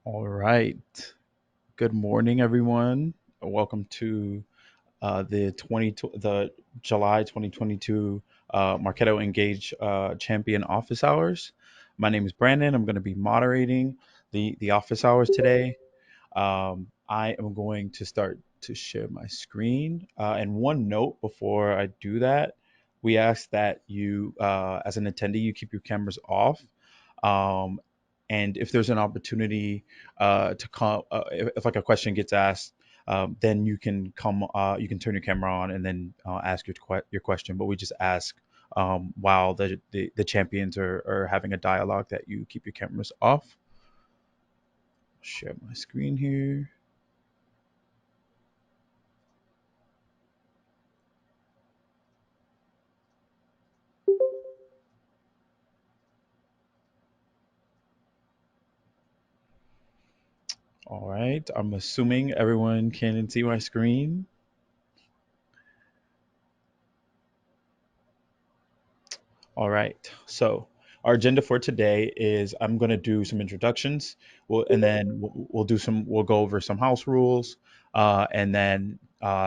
All right. Good morning, everyone. Welcome to the July 2022 Marketo Engage Champion Office Hours. My name is Brandon. I'm going to be moderating the office hours today. I am going to start to share my screen. And one note before I do that, we ask that you, as an attendee, you keep your cameras off. Um, and if there's an opportunity to come, if like a question gets asked, then you can turn your camera on and then ask your question. But we just ask while the champions are having a dialogue that you keep your cameras off. Share my screen here. All right. I'm assuming everyone can see my screen. All right. So our agenda for today is I'm going to do some introductions. And then we'll go over some house rules, and then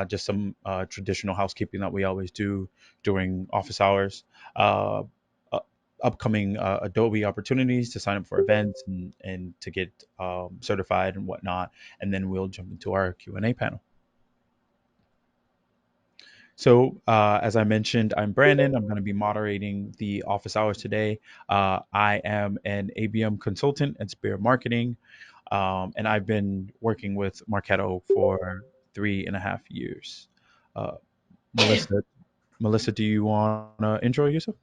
just some traditional housekeeping that we always do during office hours. Uh, uh, Upcoming Adobe opportunities to sign up for events and to get certified and whatnot. And then we'll jump into our Q&A panel. So, as I mentioned, I'm Brandon. I'm going to be moderating the office hours today. I am an ABM consultant at Spirit Marketing, and I've been working with Marketo for 3.5 years. Uh, Melissa, Melissa, do you want to intro yourself?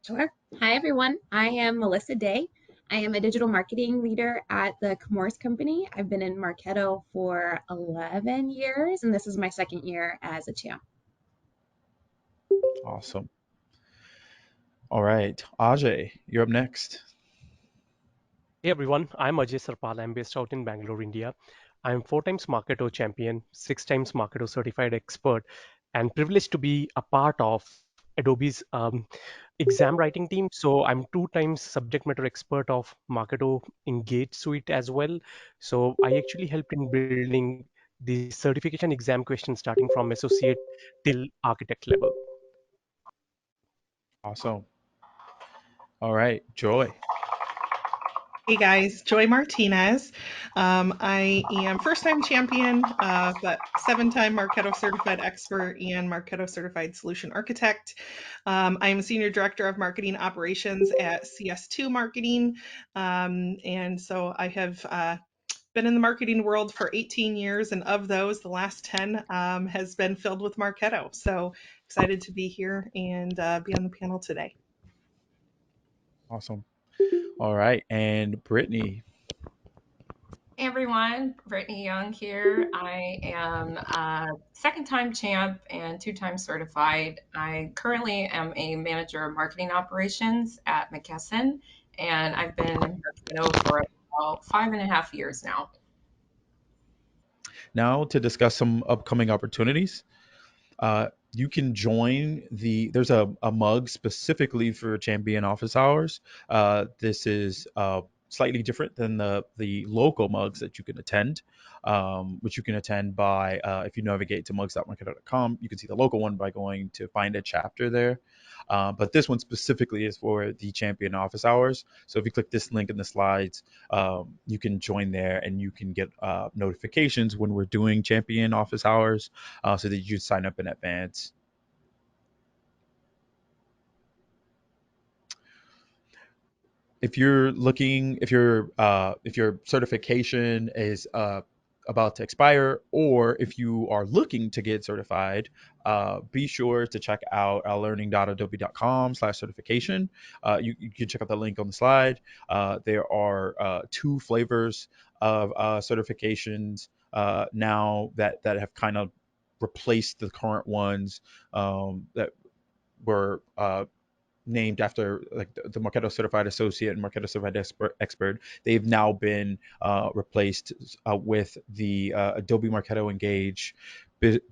Sure. Hi, everyone. I am Melissa Day. I am a digital marketing leader at the Commerce Company. I've been in Marketo for 11 years, and this is my second year as a champ. Awesome. All right, Ajay, you're up next. Hey everyone, I'm Ajay Sarpal. I'm based out in Bangalore, India. I'm four times Marketo champion, six times Marketo certified expert, and privileged to be a part of Adobe's exam writing team. So I'm two times subject matter expert of Marketo Engage suite as well. So I actually helped in building the certification exam questions starting from associate till architect level. Awesome. All right, Joy. Hey guys, Joy Martinez. I am first time champion, but 7-time Marketo certified expert and Marketo certified solution architect. I am senior director of marketing operations at CS2 Marketing. And so I have been in the marketing world for 18 years, and of those, the last 10 has been filled with Marketo. So excited to be here and be on the panel today. Awesome. All right, and Brittany. Hey everyone, Britney Young here. I am a second time champ and two-time certified. I currently am a manager of marketing operations at McKesson, and I've been in Marketo for about 5.5 years now. Now to discuss some upcoming opportunities. You can join there's a mug specifically for champion office hours. This is slightly different than the local mugs that you can attend, which you can attend by if you navigate to mugs.marketo.com. You can see the local one by going to find a chapter there. But this one specifically is for the champion office hours. So if you click this link in the slides, you can join there and you can get notifications when we're doing champion office hours, so that you sign up in advance. If your certification is about to expire, or if you are looking to get certified, be sure to check out learning.adobe.com/certification. You can check out the link on the slide. There are two flavors of certifications now that have kind of replaced the current ones that were named after like the Marketo Certified Associate and Marketo Certified Expert. They've now been replaced with the Adobe Marketo Engage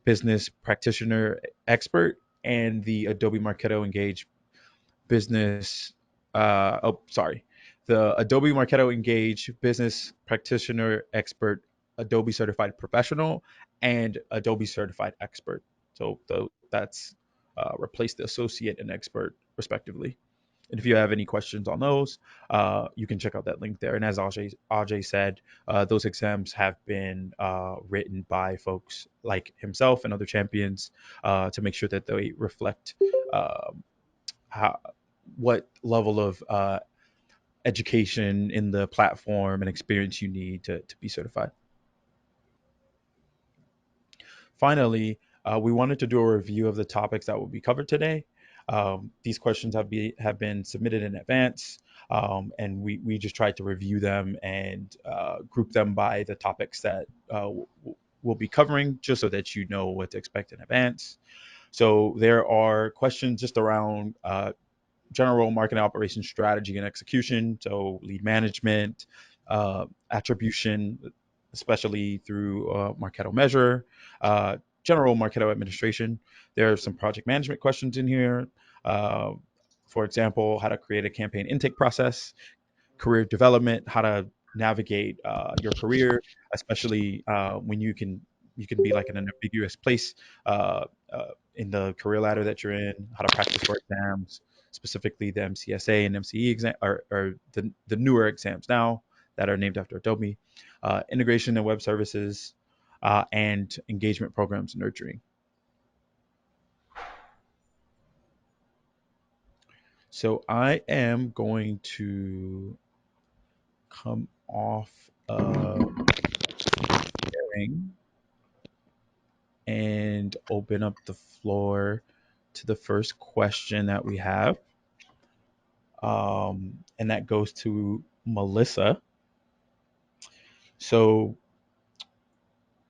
Business Practitioner Expert and the Adobe Marketo Engage Business. Oh, sorry. the Adobe Marketo Engage Business Practitioner Expert, Adobe Certified Professional, and Adobe Certified Expert. So that's replace the associate and expert respectively. And if you have any questions on those, you can check out that link there. And as Ajay said, those exams have been written by folks like himself and other champions to make sure that they reflect how, what level of education in the platform and experience you need to be certified. Finally, we wanted to do a review of the topics that will be covered today. These questions have been submitted in advance, and we just tried to review them and group them by the topics that we'll be covering, just so that you know what to expect in advance. So there are questions just around general marketing operations strategy and execution, so lead management, attribution, especially through Marketo Measure, uh, general Marketo administration. There are some project management questions in here. Uh, for example, how to create a campaign intake process, career development, how to navigate your career, especially when you can be like in an ambiguous place uh, in the career ladder that you're in, how to practice for exams, specifically the MCSA and MCE exam, or the newer exams now that are named after Adobe, integration and web services, and engagement programs nurturing. So I am going to come off of sharing and open up the floor to the first question that we have. And that goes to Melissa. So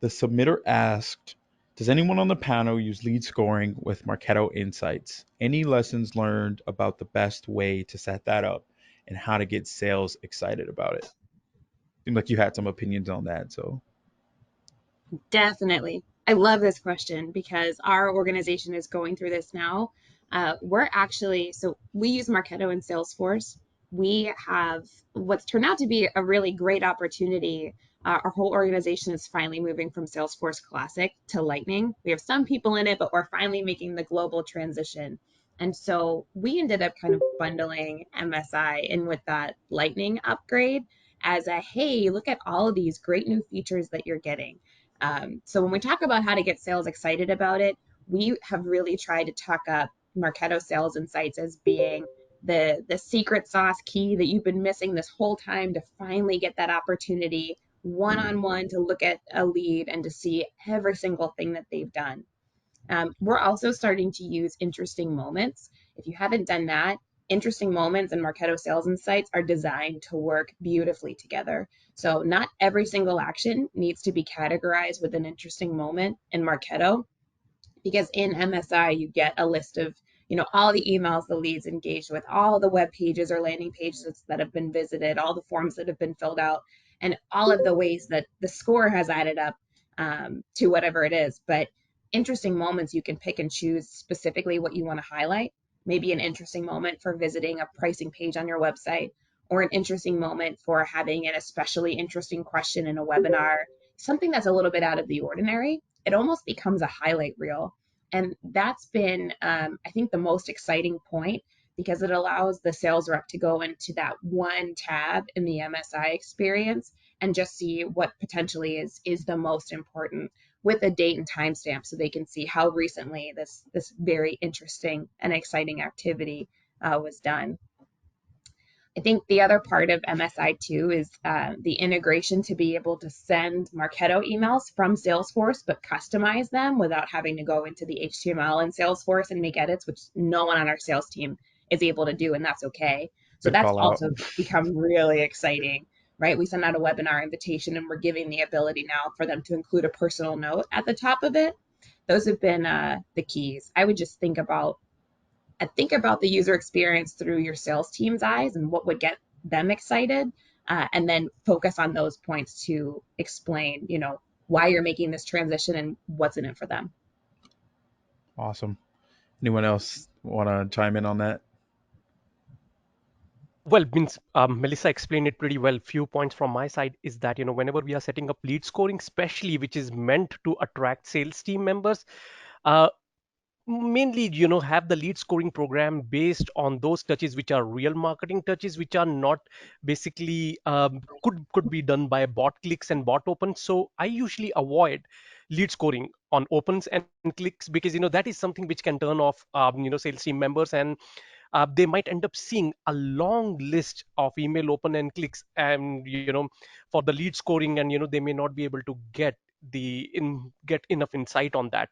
the submitter asked, does anyone on the panel use lead scoring with Marketo Insights? Any lessons learned about the best way to set that up and how to get sales excited about it? Seemed like you had some opinions on that. So Definitely. I love this question because our organization is going through this now. So we use Marketo and Salesforce. We have what's turned out to be a really great opportunity. Our whole organization is finally moving from Salesforce Classic to Lightning. We have some people in it, but we're finally making the global transition. And so we ended up kind of bundling MSI in with that Lightning upgrade as a, hey, look at all of these great new features that you're getting. So when we talk about how to get sales excited about it, we have really tried to talk up Marketo Sales Insights as being the secret sauce key that you've been missing this whole time to finally get that opportunity one-on-one to look at a lead and to see every single thing that they've done. We're also starting to use interesting moments. If you haven't done that, interesting moments and Marketo Sales Insights are designed to work beautifully together. So not every single action needs to be categorized with an interesting moment in Marketo, because in MSI you get a list of all the emails the leads engaged with, all the web pages or landing pages that have been visited, all the forms that have been filled out, and all of the ways that the score has added up to whatever it is. But interesting moments, you can pick and choose specifically what you want to highlight. Maybe an interesting moment for visiting a pricing page on your website, or an interesting moment for having an especially interesting question in a webinar, something that's a little bit out of the ordinary. It almost becomes a highlight reel. And that's been, I think, the most exciting point, because it allows the sales rep to go into that one tab in the MSI experience and just see what potentially is the most important, with a date and timestamp, so they can see how recently this very interesting and exciting activity was done. I think the other part of MSI too is the integration to be able to send Marketo emails from Salesforce, but customize them without having to go into the HTML in Salesforce and make edits, which no one on our sales team is able to do, and that's okay. So good that's call out. also become really exciting, right? We send out a webinar invitation and we're giving the ability now for them to include a personal note at the top of it. Those have been the keys. I would just think about the user experience through your sales team's eyes and what would get them excited, and then focus on those points to explain, why you're making this transition and what's in it for them. Awesome. Anyone else want to chime in on that? Well, means Melissa explained it pretty well. Few points from my side is that, whenever we are setting up lead scoring, especially which is meant to attract sales team members, uh, mainly, have the lead scoring program based on those touches which are real marketing touches, which are not basically could be done by bot clicks and bot opens. So I usually avoid lead scoring on opens and clicks, because that is something which can turn off sales team members, and they might end up seeing a long list of email open and clicks, and for the lead scoring, and they may not be able to get enough insight on that.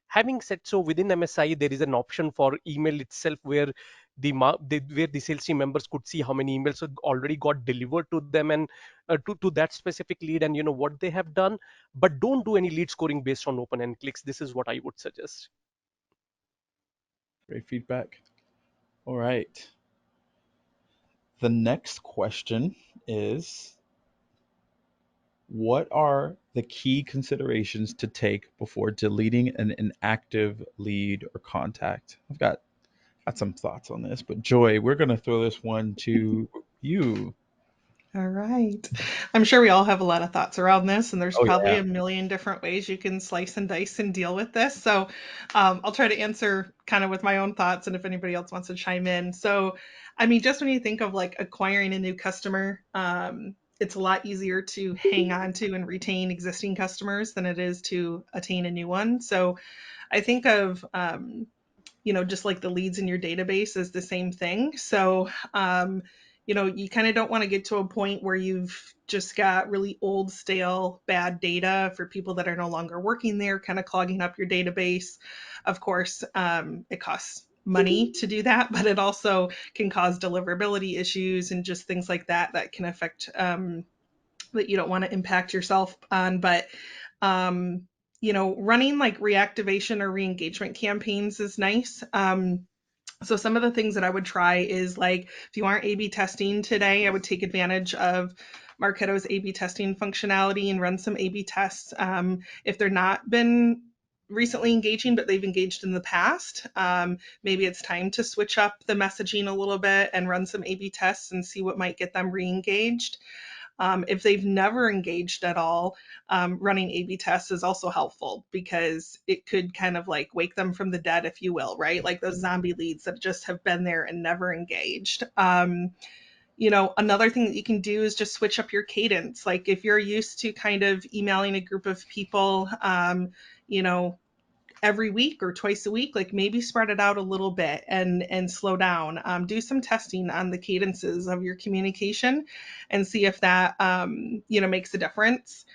Having said so, within MSI there is an option for email itself, where where the sales team members could see how many emails had already got delivered to them, and to that specific lead, and what they have done. But don't do any lead scoring based on open and clicks. This is what I would suggest. Great feedback. All right. The next question is, what are the key considerations to take before deleting an inactive lead or contact? I've got some thoughts on this, but Joy, we're going to throw this one to you. All right. I'm sure we all have a lot of thoughts around this, and there's Oh probably yeah. a million different ways you can slice and dice and deal with this. So I'll try to answer kind of with my own thoughts, and if anybody else wants to chime in. So, I mean, just when you think of like acquiring a new customer, it's a lot easier to hang on to and retain existing customers than it is to attain a new one. So I think of just like the leads in your database is the same thing. So, you kind of don't want to get to a point where you've just got really old, stale, bad data for people that are no longer working there, kind of clogging up your database. Of course, it costs money to do that, but it also can cause deliverability issues and just things like that that can affect that you don't want to impact yourself on. But running like reactivation or re-engagement campaigns is nice. So some of the things that I would try is like if you aren't A/B testing today, I would take advantage of Marketo's A/B testing functionality and run some A/B tests. If they're not been recently engaging, but they've engaged in the past, maybe it's time to switch up the messaging a little bit and run some A/B tests and see what might get them re-engaged. If they've never engaged at all, running A/B tests is also helpful because it could kind of like wake them from the dead, if you will, right? Like those zombie leads that just have been there and never engaged. Another thing that you can do is just switch up your cadence. Like if you're used to kind of emailing a group of people, you know, every week or twice a week, like maybe spread it out a little bit and slow down. Do some testing on the cadences of your communication and see if that makes a difference.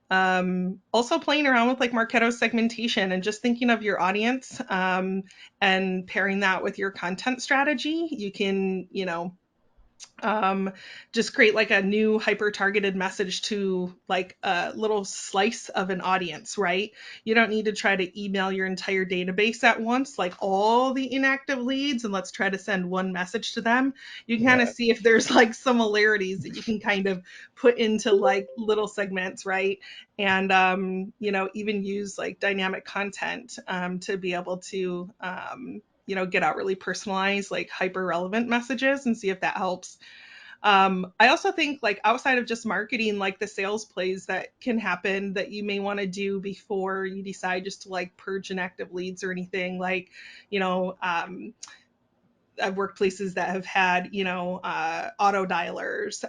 Also playing around with like Marketo segmentation and just thinking of your audience, and pairing that with your content strategy. You can um, just create like a new hyper targeted message to like a little slice of an audience, right? You don't need to try to email your entire database at once, like all the inactive leads, and let's try to send one message to them. You can kind of Yeah. see if there's like similarities that you can kind of put into like little segments, right? And, even use like dynamic content to be able to, get out really personalized, like hyper relevant messages and see if that helps. I also think like outside of just marketing, like the sales plays that can happen that you may want to do before you decide just to like purge inactive leads or anything, like, you know, I've worked places that have had, auto dialers,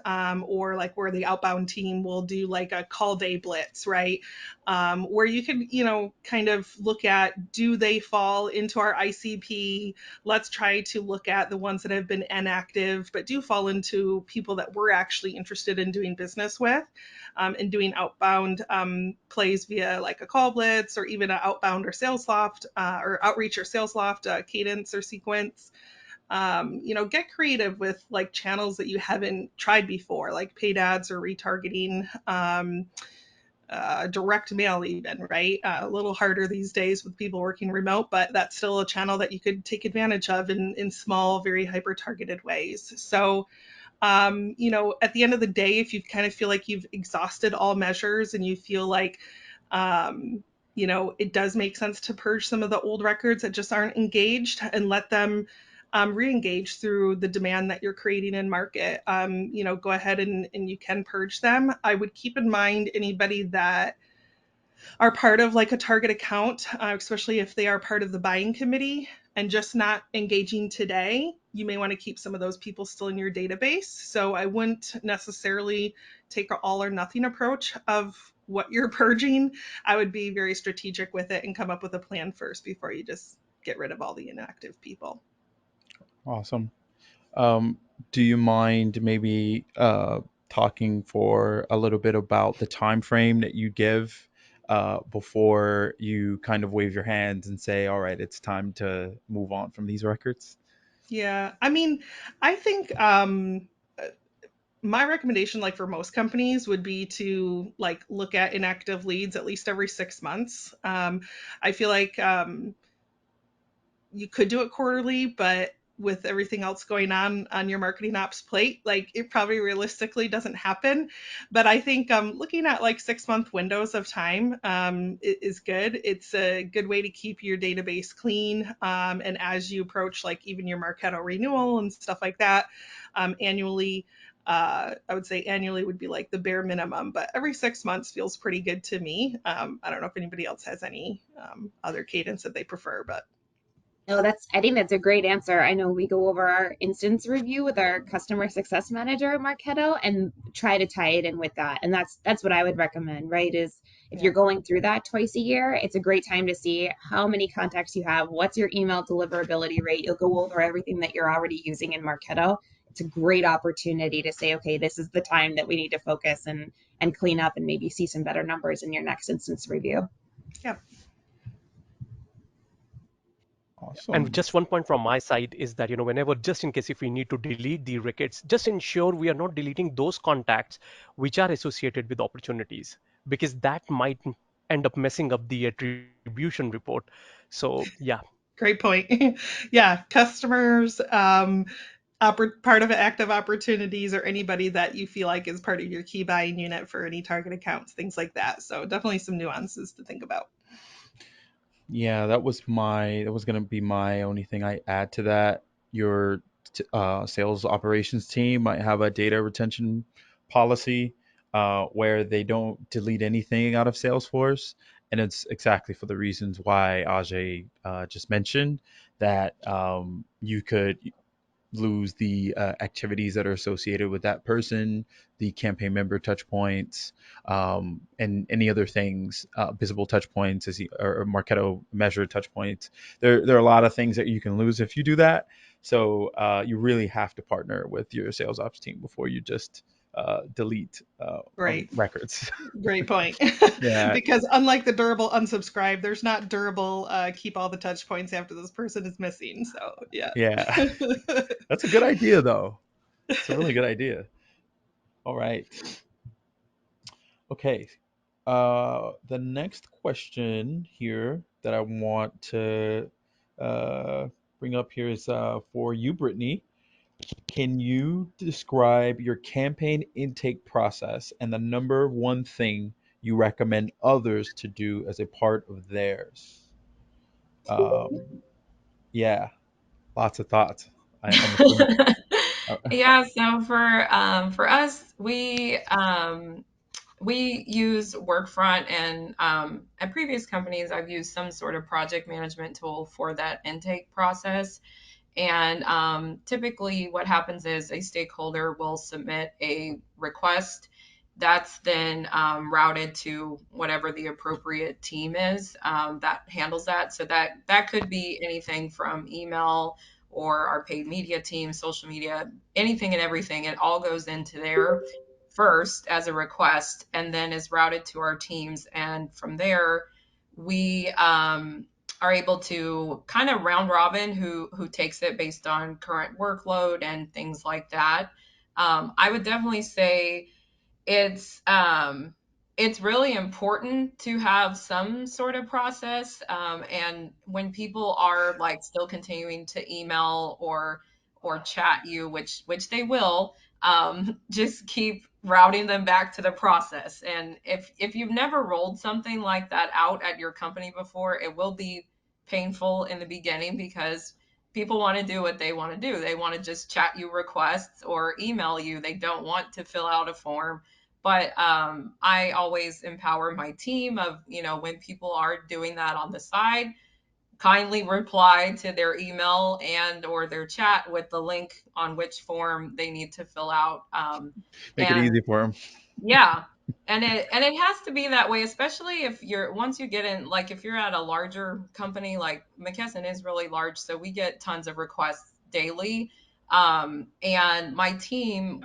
or like where the outbound team will do like a call day blitz, right? Where you can, kind of look at, do they fall into our ICP? Let's try to look at the ones that have been inactive, but do fall into people that we're actually interested in doing business with, and doing outbound plays via like a call blitz or even an outbound or sales loft, or outreach or sales loft cadence or sequence. Get creative with like channels that you haven't tried before, like paid ads or retargeting, direct mail, even, right? A little harder these days with people working remote, but that's still a channel that you could take advantage of in small, very hyper targeted ways. So, at the end of the day, if you kind of feel like you've exhausted all measures and you feel like, it does make sense to purge some of the old records that just aren't engaged and let them re-engage through the demand that you're creating in market. Go ahead and you can purge them. I would keep in mind anybody that are part of like a target account, especially if they are part of the buying committee and just not engaging today, you may want to keep some of those people still in your database. So I wouldn't necessarily take an all or nothing approach of what you're purging. I would be very strategic with it and come up with a plan first before you just get rid of all the inactive people. Awesome. Um, do you mind maybe talking for a little bit about the time frame that you give before you kind of wave your hands and say, "All right, it's time to move on from these records"? Yeah, I mean, I think my recommendation, like for most companies, would be to like look at inactive leads at least every 6 months. I feel like you could do it quarterly, but with everything else going on your marketing ops plate, like it probably realistically doesn't happen. But I think looking at like 6 month windows of time is good. It's a good way to keep your database clean. And as you approach like even your Marketo renewal and stuff like that, annually, I would say annually would be like the bare minimum, but every 6 months feels pretty good to me. I don't know if anybody else has any other cadence that they prefer, but No, I think that's a great answer. I know we go over our instance review with our customer success manager at Marketo and try to tie it in with that. And that's what I would recommend, right? Is if yeah. you're going through that twice a year, it's a great time to see how many contacts you have, what's your email deliverability rate. You'll go over everything that you're already using in Marketo. It's a great opportunity to say, okay, this is the time that we need to focus and clean up and maybe see some better numbers in your next instance review. Yeah. And Awesome. just one point from my side is that, whenever, just in case if we need to delete the records, just ensure we are not deleting those contacts which are associated with opportunities, because that might end up messing up the attribution report. So yeah. Great point. Yeah, customers, part of active opportunities, or anybody that you feel like is part of your key buying unit for any target accounts, things like that. So definitely some nuances to think about. Yeah, that was gonna be my only thing I add to that. Your sales operations team might have a data retention policy where they don't delete anything out of Salesforce, and it's exactly for the reasons why Ajay just mentioned that you could lose the activities that are associated with that person, the campaign member touch points, and any other things, visible touch points or Marketo measured touch points. There are a lot of things that you can lose if you do that. So you really have to partner with your sales ops team before you just delete Right. records. Great point. Yeah, Because unlike the durable unsubscribe, there's not durable keep all the touch points after this person is missing. So yeah. yeah. That's a good idea, though. It's a really good idea. All right. Okay. The next question here that I want to uh, bring up here is for you, Brittany. Can you describe your campaign intake process and the number one thing you recommend others to do as a part of theirs? Um, yeah, lots of thoughts. I'm assuming. Uh, Yeah, so for us, we use Workfront, and at previous companies, I've used some sort of project management tool for that intake process. And typically, what happens is a stakeholder will submit a request that's then routed to whatever the appropriate team is that handles that. So that could be anything from email or our paid media team, social media, anything and everything. It all goes into there first as a request and then is routed to our teams. And from there, we are able to kind of round robin who takes it based on current workload and things like that. I would definitely say it's it's really important to have some sort of process. And when people are like still continuing to email or chat you, which they will, just keep routing them back to the process. And if you've never rolled something like that out at your company before, it will be painful in the beginning because people want to do what they want to do. They want to just chat you requests or email you. They don't want to fill out a form. But I always empower my team of, when people are doing that on the side, kindly reply to their email and or their chat with the link on which form they need to fill out. Make it And easy for them. yeah. And it has to be that way, especially if you're once you get in, like if you're at a larger company, like McKesson is really large, so we get tons of requests daily. And my team,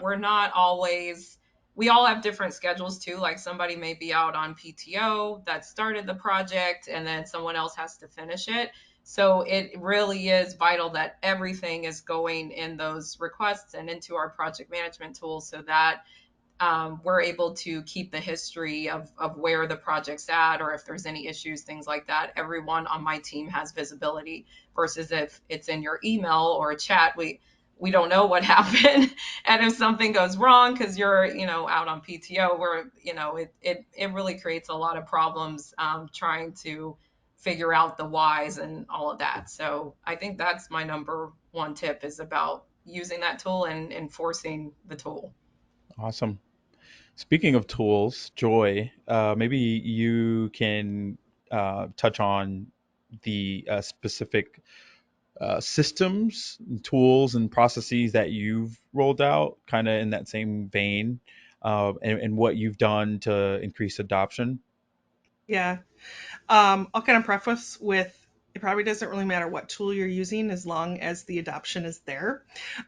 we all have different schedules too. Like somebody may be out on PTO that started the project and then someone else has to finish it. So it really is vital that everything is going in those requests and into our project management tool so that we're able to keep the history of where the project's at or if there's any issues, things like that. Everyone on my team has visibility versus if it's in your email or a chat, we don't know what happened. And if something goes wrong because you're, out on PTO, where, it really creates a lot of problems trying to figure out the whys and all of that. So I think that's my number one tip is about using that tool and enforcing the tool. Awesome. Speaking of tools, Joy, maybe you can touch on the specific systems, tools, and processes that you've rolled out, kind of in that same vein, and what you've done to increase adoption. Yeah. I'll kind of preface with it probably doesn't really matter what tool you're using as long as the adoption is there.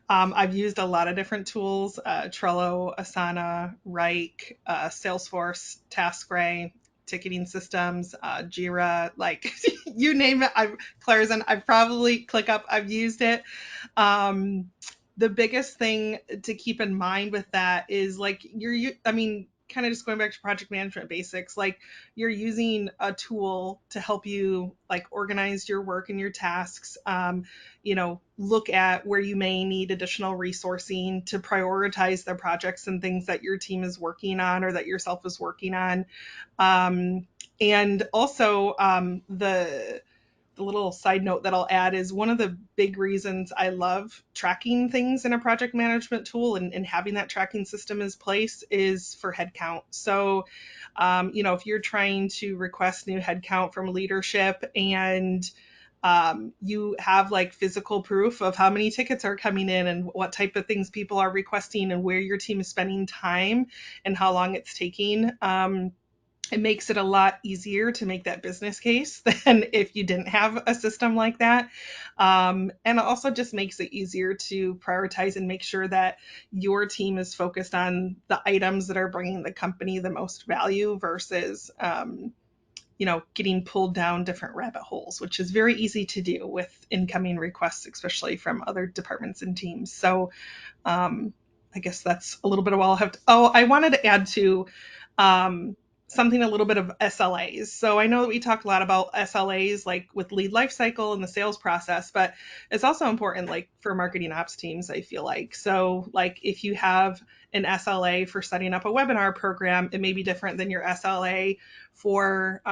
I've used a lot of different tools: Trello, Asana, Rike, Salesforce, TaskRay, ticketing systems, Jira, like you name it. I've probably ClickUp. I've used it. Um, the biggest thing to keep in mind with that is like I mean, kind of just going back to project management basics, like you're using a tool to help you like organize your work and your tasks. Look at where you may need additional resourcing to prioritize the projects and things that your team is working on or that yourself is working on. And also, the little side note that I'll add is one of the big reasons I love tracking things in a project management tool and having that tracking system in place is for headcount. So, if you're trying to request new headcount from leadership and you have like physical proof of how many tickets are coming in and what type of things people are requesting and where your team is spending time and how long it's taking. It makes it a lot easier to make that business case than if you didn't have a system like that. And it also just makes it easier to prioritize and make sure that your team is focused on the items that are bringing the company the most value versus, getting pulled down different rabbit holes, which is very easy to do with incoming requests, especially from other departments and teams. So um, I guess that's a little bit of all I have to. Oh, I wanted to add to um, something a little bit of SLAs. So I know that we talk a lot about SLAs like with lead lifecycle and the sales process, but it's also important like for marketing ops teams, I feel like. So like if you have an SLA for setting up a webinar program, it may be different than your SLA for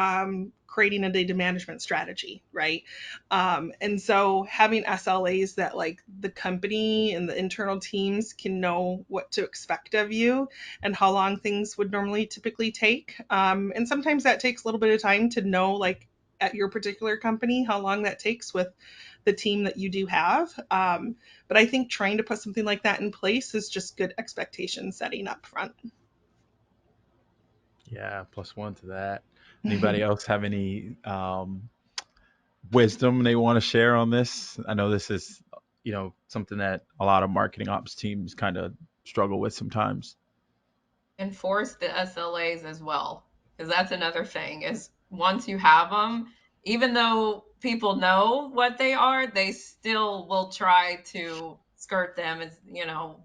creating a data management strategy, right? And so having SLAs that like the company and the internal teams can know what to expect of you and how long things would normally typically take. And sometimes that takes a little bit of time to know, like at your particular company, how long that takes with the team that you do have. But I think trying to put something like that in place is just good expectation setting up front. Yeah, plus one to that. Anybody else have any wisdom they want to share on this? I know this is, something that a lot of marketing ops teams kind of struggle with sometimes. Enforce the SLAs as well, because that's another thing is once you have them, even though people know what they are, they still will try to skirt them, as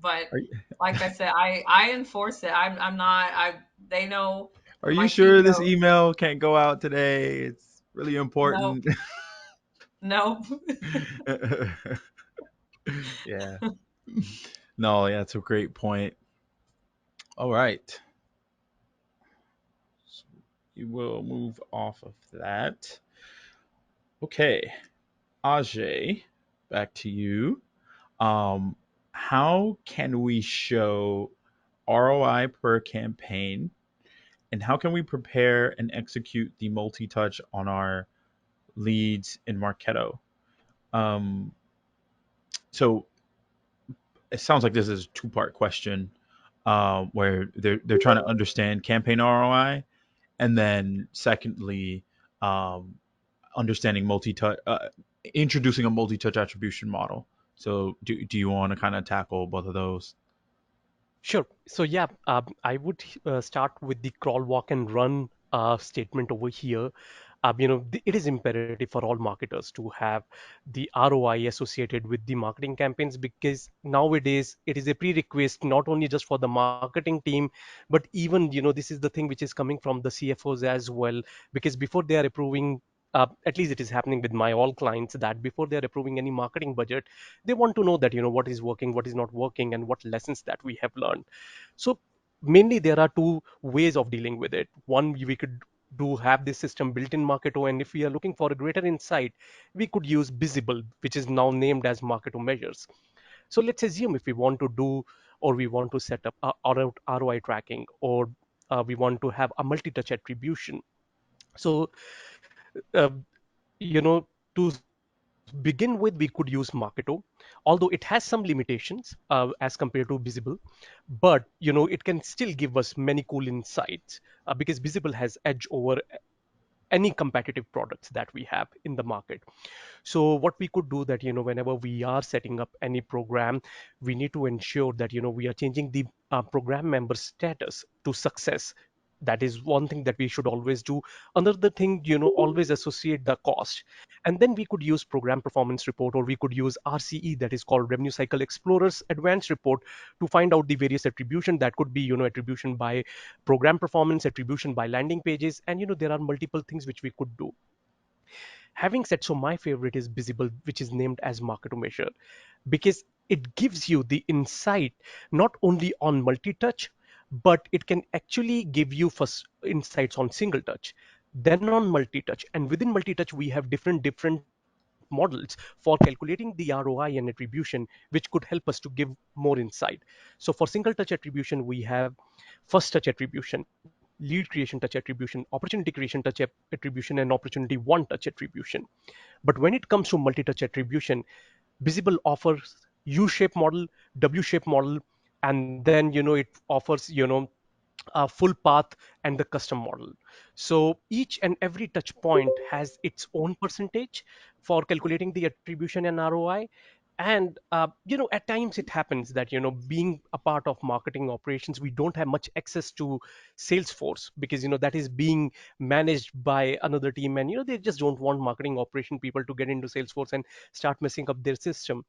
but Are, like I said, I enforce it. I'm not I they know are you my sure this CEO. email can't go out today? It's really Nope, important. nope. Yeah. No, yeah, it's a great point. All right. So we will move off of that. Okay. Ajay, back to you. Um, how can we show ROI per campaign, and how can we prepare and execute the multi-touch on our leads in Marketo? Um, so it sounds like this is a two-part question, where they're trying to understand campaign ROI, and then secondly, um, understanding multi-touch, introducing a multi-touch attribution model. So do you want to kind of tackle both of those? Sure. So yeah, I would start with the crawl, walk, and run statement over here. It is imperative for all marketers to have the ROI associated with the marketing campaigns, because nowadays it is a prerequisite not only just for the marketing team, but even this is the thing which is coming from the CFOs as well. Because before they are approving, at least it is happening with my all clients, that before they are approving any marketing budget, they want to know that what is working, what is not working, and what lessons that we have learned. So mainly there are two ways of dealing with it. One, we could do have this system built in Marketo, and if we are looking for a greater insight, we could use Visible, which is now named as Marketo Measures. So let's assume if we want to do, or we want to set up ROI tracking, or we want to have a multi-touch attribution. So uh, to begin with, we could use Marketo, although it has some limitations as compared to Visible, but it can still give us many cool insights because Visible has edge over any competitive products that we have in the market. So what we could do that whenever we are setting up any program, we need to ensure that we are changing the program member status to success. That is one thing that we should always do. Another thing, always associate the cost. And then we could use program performance report, or we could use RCE, that is called Revenue Cycle Explorer's advanced report, to find out the various attribution. That could be attribution by program performance, attribution by landing pages, and there are multiple things which we could do. Having said so, my favorite is Visible, which is named as Market to Measure, because it gives you the insight not only on multi-touch, but it can actually give you first insights on single touch, then on multi-touch, and within multi-touch we have different models for calculating the ROI and attribution, which could help us to give more insight. So for single touch attribution, we have first touch attribution, lead creation touch attribution, opportunity creation touch attribution, and opportunity one touch attribution. But when it comes to multi-touch attribution, Visible offers U-shaped model, W-shaped model, and then it offers a full path and the custom model. So each and every touch point has its own percentage for calculating the attribution and ROI. And at times it happens that being a part of marketing operations, we don't have much access to Salesforce, because that is being managed by another team, and they just don't want marketing operation people to get into Salesforce and start messing up their system.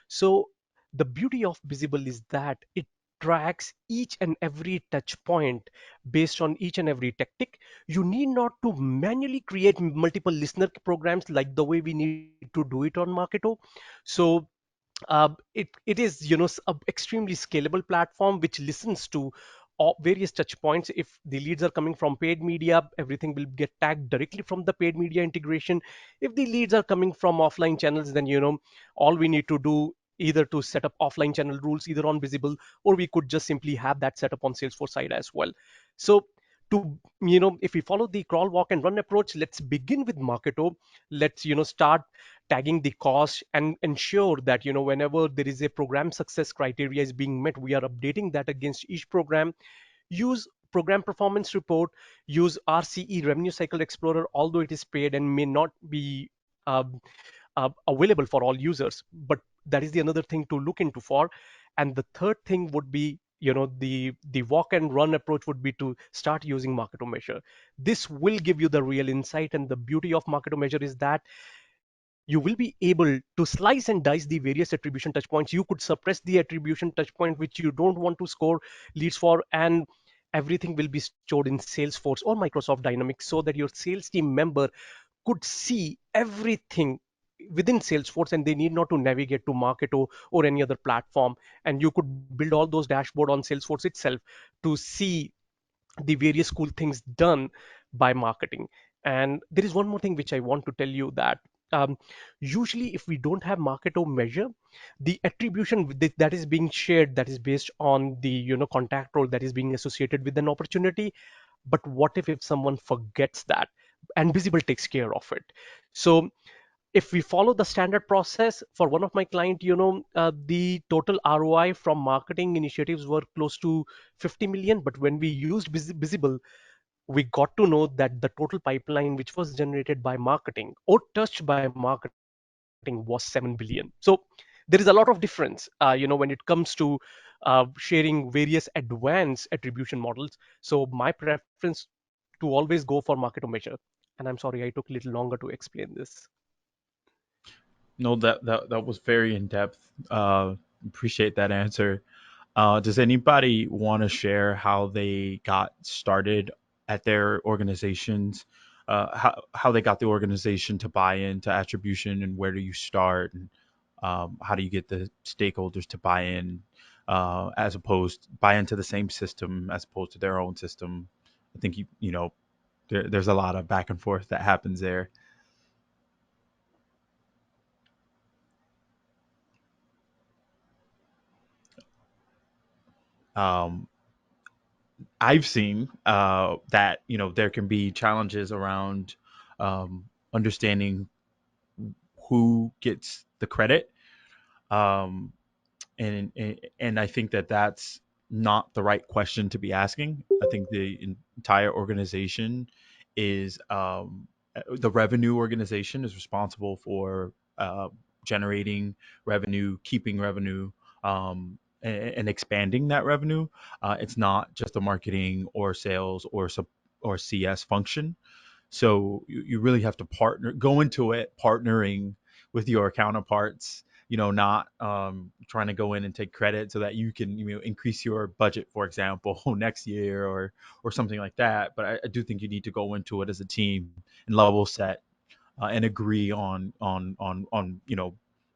So the beauty of Visible is that it tracks each and every touch point based on each and every tactic. You need not to manually create multiple listener programs like the way we need to do it on Marketo. So it is extremely scalable platform which listens to all various touch points. If the leads are coming from paid media, everything will get tagged directly from the paid media integration. If the leads are coming from offline channels, then all we need to do either to set up offline channel rules either on Visible, or we could just simply have that set up on Salesforce side as well. So to if we follow the crawl, walk, and run approach, let's begin with Marketo. Let's start tagging the cost and ensure that whenever there is a program success criteria is being met, we are updating that against each program. Use program performance report, use RCE, Revenue Cycle Explorer, although it is paid and may not be available for all users, but that is the another thing to look into for. And the third thing would be the walk and run approach would be to start using Marketo Measure. This will give you the real insight, and the beauty of Marketo Measure is that you will be able to slice and dice the various attribution touch points. You could suppress the attribution touch point which you don't want to score leads for, and everything will be stored in Salesforce or Microsoft Dynamics, so that your sales team member could see everything within Salesforce, and they need not to navigate to Marketo or any other platform. And you could build all those dashboard on Salesforce itself to see the various cool things done by marketing. And there is one more thing which I want to tell you, that Usually, if we don't have Marketo measure, the attribution that is being shared, that is based on the contact role that is being associated with an opportunity. But what if someone forgets that, and Visible takes care of it? So if we follow the standard process for one of my client, the total ROI from marketing initiatives were close to 50 million. But when we used Visible, we got to know that the total pipeline which was generated by marketing or touched by marketing was 7 billion. So there is a lot of difference, when it comes to sharing various advanced attribution models. So my preference to always go for Marketo measure. And I'm sorry I took a little longer to explain this. No, that was very in depth. Appreciate that answer. Does anybody want to share how they got started at their organizations? How they got the organization to buy into attribution, and where do you start? And how do you get the stakeholders to buy in, as opposed buy into the same system as opposed to their own system? I think there's a lot of back and forth that happens there. Um, I've seen that there can be challenges around understanding who gets the credit, um, and I think that that's not the right question to be asking. I think the entire organization is the revenue organization is responsible for generating revenue, keeping revenue, and expanding that revenue. It's not just a marketing or sales or CS function. So you really have to go into it partnering with your counterparts, not trying to go in and take credit so that you can, increase your budget, for example, next year or something like that. But I do think you need to go into it as a team and level set, and agree on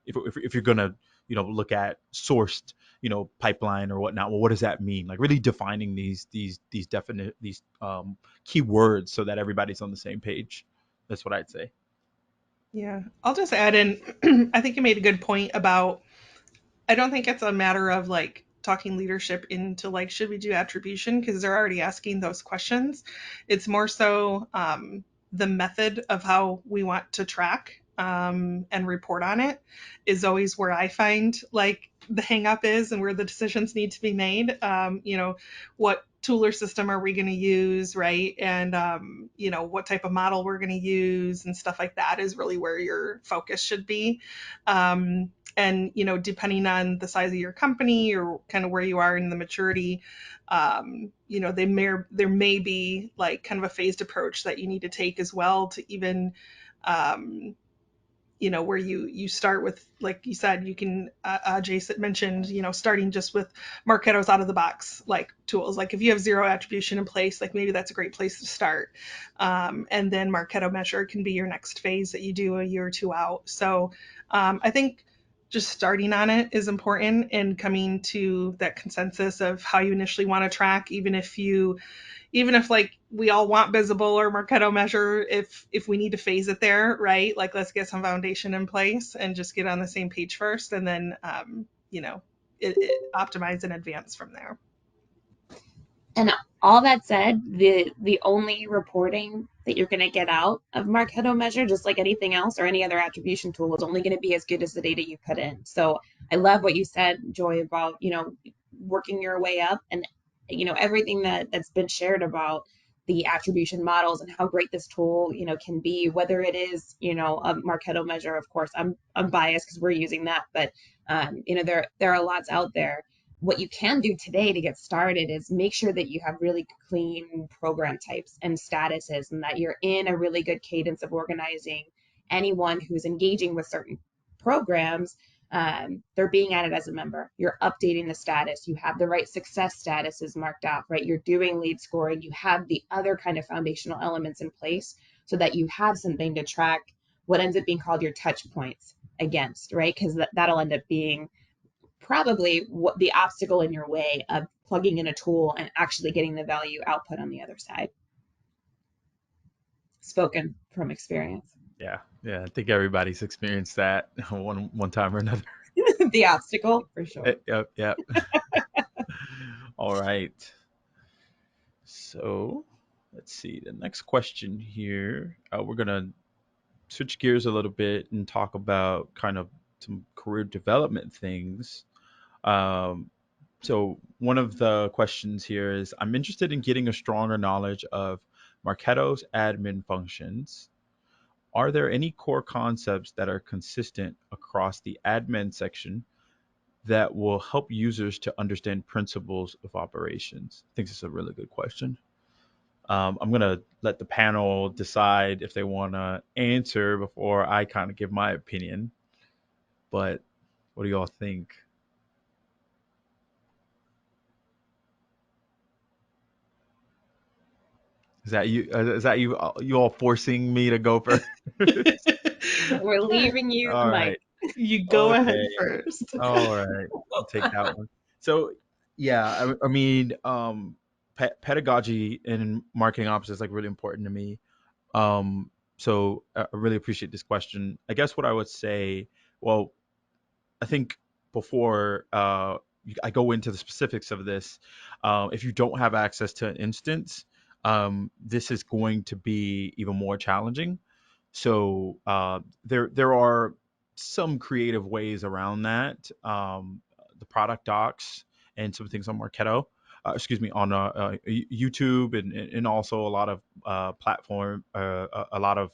if you're gonna look at sourced pipeline or whatnot. Well, what does that mean? Like really defining these definite these keywords so that everybody's on the same page. That's what I'd say. Yeah, I'll just add in, I think you made a good point about, I don't think it's a matter of like talking leadership into like, should we do attribution? Because they're already asking those questions. It's more so the method of how we want to track and report on it is always where I find like the hang up is and where the decisions need to be made. What tool or system are we going to use, right? And, what type of model we're going to use and stuff like that is really where your focus should be. And depending on the size of your company or kind of where you are in the maturity, there may be like kind of a phased approach that you need to take as well to even where you start with, like you said, you can Ajay mentioned, starting just with Marketo's out of the box like tools. Like if you have zero attribution in place, like maybe that's a great place to start. And then Marketo measure can be your next phase that you do a year or two out. So I think just starting on it is important, and coming to that consensus of how you initially want to track, even if like we all want Visible or Marketo measure, if we need to phase it there, right? Like let's get some foundation in place and just get on the same page first, and then optimize and advance from there. And all that said, the only reporting that you're going to get out of Marketo measure, just like anything else or any other attribution tool, is only going to be as good as the data you put in. So I love what you said, Joy, about working your way up, and everything that's been shared about the attribution models and how great this tool can be, whether it is a Marketo measure. Of course, I'm biased because we're using that, but there are lots out there. What you can do today to get started is make sure that you have really clean program types and statuses, and that you're in a really good cadence of organizing anyone who's engaging with certain programs. They're being added as a member. You're updating the status. You have the right success statuses marked out, right? You're doing lead scoring. You have the other kind of foundational elements in place so that you have something to track what ends up being called your touch points against, right? Because that'll end up being probably what the obstacle in your way of plugging in a tool and actually getting the value output on the other side. Spoken from experience. Yeah, Yeah, I think everybody's experienced that one time or another. The obstacle, for sure. Yep, yep. All right. So let's see the next question here. We're gonna switch gears a little bit and talk about kind of some career development things. Um, so one of the questions here is, I'm interested in getting a stronger knowledge of Marketo's admin functions. Are there any core concepts that are consistent across the admin section that will help users to understand principles of operations? I think this is a really good question. I'm going to let the panel decide if they want to answer before I kind of give my opinion. But what do y'all think? Is that you? Is that you? You all forcing me to go first? We're leaving you the All mic. right. You go Okay. ahead first. All right. I'll take that one. So, yeah, I mean, pedagogy and marketing ops is like really important to me. So I really appreciate this question. I guess what I would say, well, I think before I go into the specifics of this, if you don't have access to an instance, this is going to be even more challenging. So there are some creative ways around that. The product docs and some things on Marketo, excuse me, on YouTube, and also a lot of platform, a lot of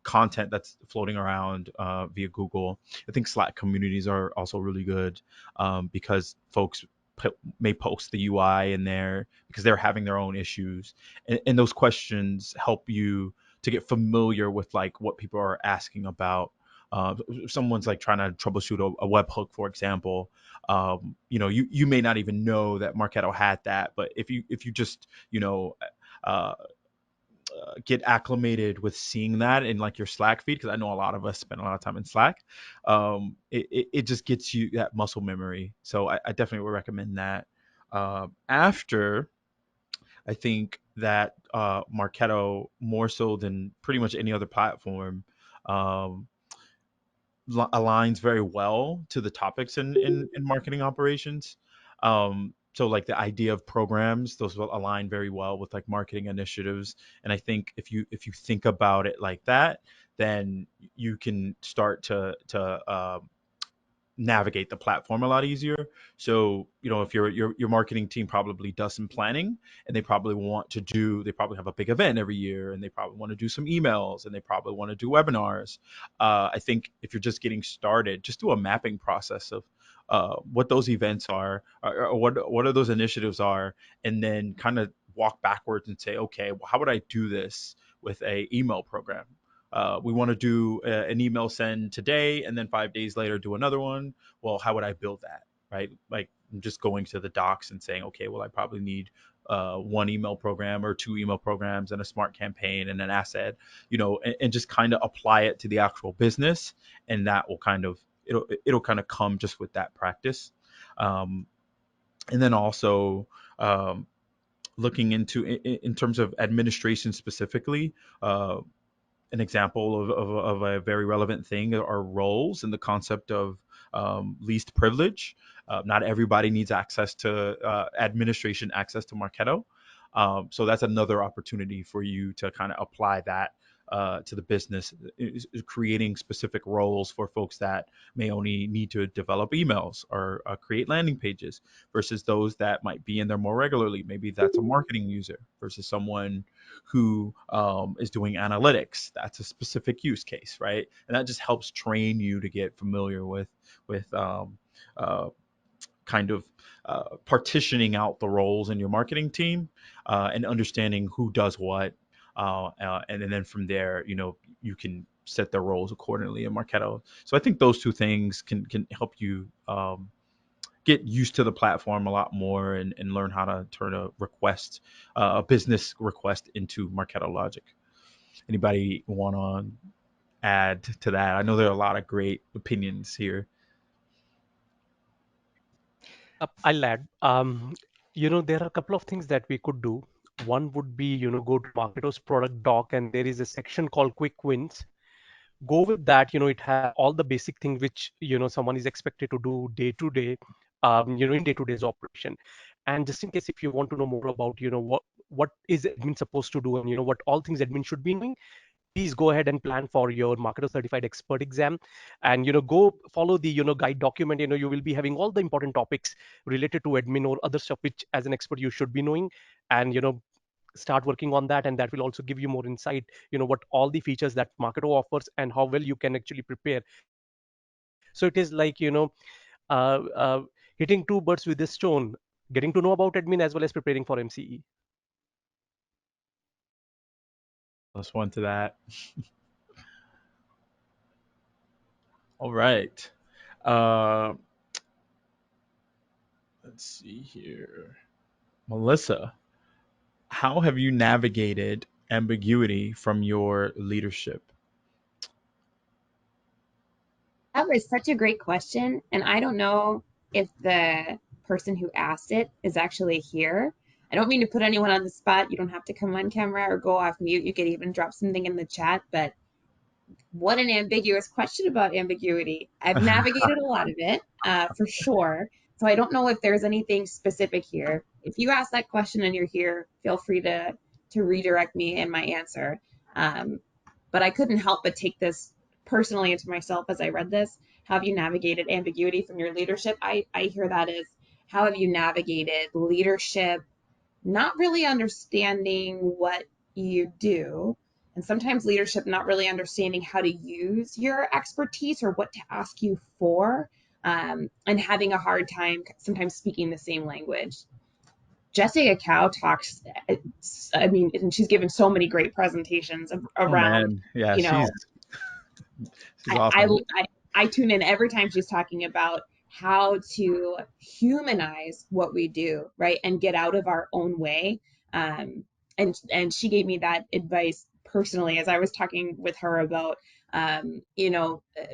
content that's floating around via Google. I think Slack communities are also really good because folks may post the UI in there because they're having their own issues, and those questions help you to get familiar with like what people are asking about. If someone's like trying to troubleshoot a webhook, for example, you may not even know that Marketo had that, but if you just uh, get acclimated with seeing that in like your Slack feed, because I know a lot of us spend a lot of time in Slack. It just gets you that muscle memory. So I definitely would recommend that. After, I think that Marketo, more so than pretty much any other platform, um, aligns very well to the topics in marketing operations. So like the idea of programs, those will align very well with like marketing initiatives. And I think if you think about it like that, then you can start to navigate the platform a lot easier. So, if your marketing team probably does some planning, and they probably have a big event every year, and they probably want to do some emails, and they probably want to do webinars. I think if you're just getting started, just do a mapping process of what those events are, or what are those initiatives are, and then kind of walk backwards and say, okay, well, how would I do this with a email program? We want to do an email send today, and then 5 days later do another one. Well, how would I build that? Right? Like, I'm just going to the docs and saying, okay, well, I probably need one email program or two email programs and a smart campaign and an asset, and just kind of apply it to the actual business, and that will it'll kind of come just with that practice. Um, and then also, um, looking into in terms of administration specifically, an example of a very relevant thing are roles and the concept of least privilege. Not everybody needs access to administration access to Marketo. So that's another opportunity for you to kind of apply that to the business, is creating specific roles for folks that may only need to develop emails or create landing pages versus those that might be in there more regularly. Maybe that's a marketing user versus someone who is doing analytics. That's a specific use case, right? And that just helps train you to get familiar with uh, kind of partitioning out the roles in your marketing team and understanding who does what. And then from there, you can set their roles accordingly in Marketo. So I think those two things can help you get used to the platform a lot more and learn how to turn a business request into Marketo logic. Anybody want to add to that? I know there are a lot of great opinions here. I'll add. There are a couple of things that we could do. One would be, go to Marketo's product doc, and there is a section called Quick Wins, go with that. It has all the basic things which someone is expected to do day to day, in day to day's operation. And just in case if you want to know more about what is admin supposed to do, and what all things admin should be doing, please go ahead and plan for your Marketo Certified Expert exam, and go follow the guide document. You will be having all the important topics related to admin or other stuff which as an expert you should be knowing, and start working on that, and that will also give you more insight, what all the features that Marketo offers and how well you can actually prepare. So it is like hitting two birds with this stone, getting to know about admin as well as preparing for MCE. Plus one to that. All right. Uh, let's see here. Melissa, how have you navigated ambiguity from your leadership? That was such a great question. And I don't know if the person who asked it is actually here. I don't mean to put anyone on the spot. You don't have to come on camera or go off mute. You could even drop something in the chat. But what an ambiguous question about ambiguity. I've navigated a lot of it, for sure. So I don't know if there's anything specific here. If you ask that question and you're here, feel free to redirect me in my answer. But I couldn't help but take this personally into myself as I read this. How have you navigated ambiguity from your leadership? I hear that as how have you navigated leadership not really understanding what you do, and sometimes leadership not really understanding how to use your expertise or what to ask you for, and having a hard time sometimes speaking the same language. Jessica Cow talks, I mean, and she's given so many great presentations Oh around, man, yeah, you know, she's I, I, awesome. I, I tune in every time she's talking about how to humanize what we do, right? And get out of our own way. And she gave me that advice personally as I was talking with her about,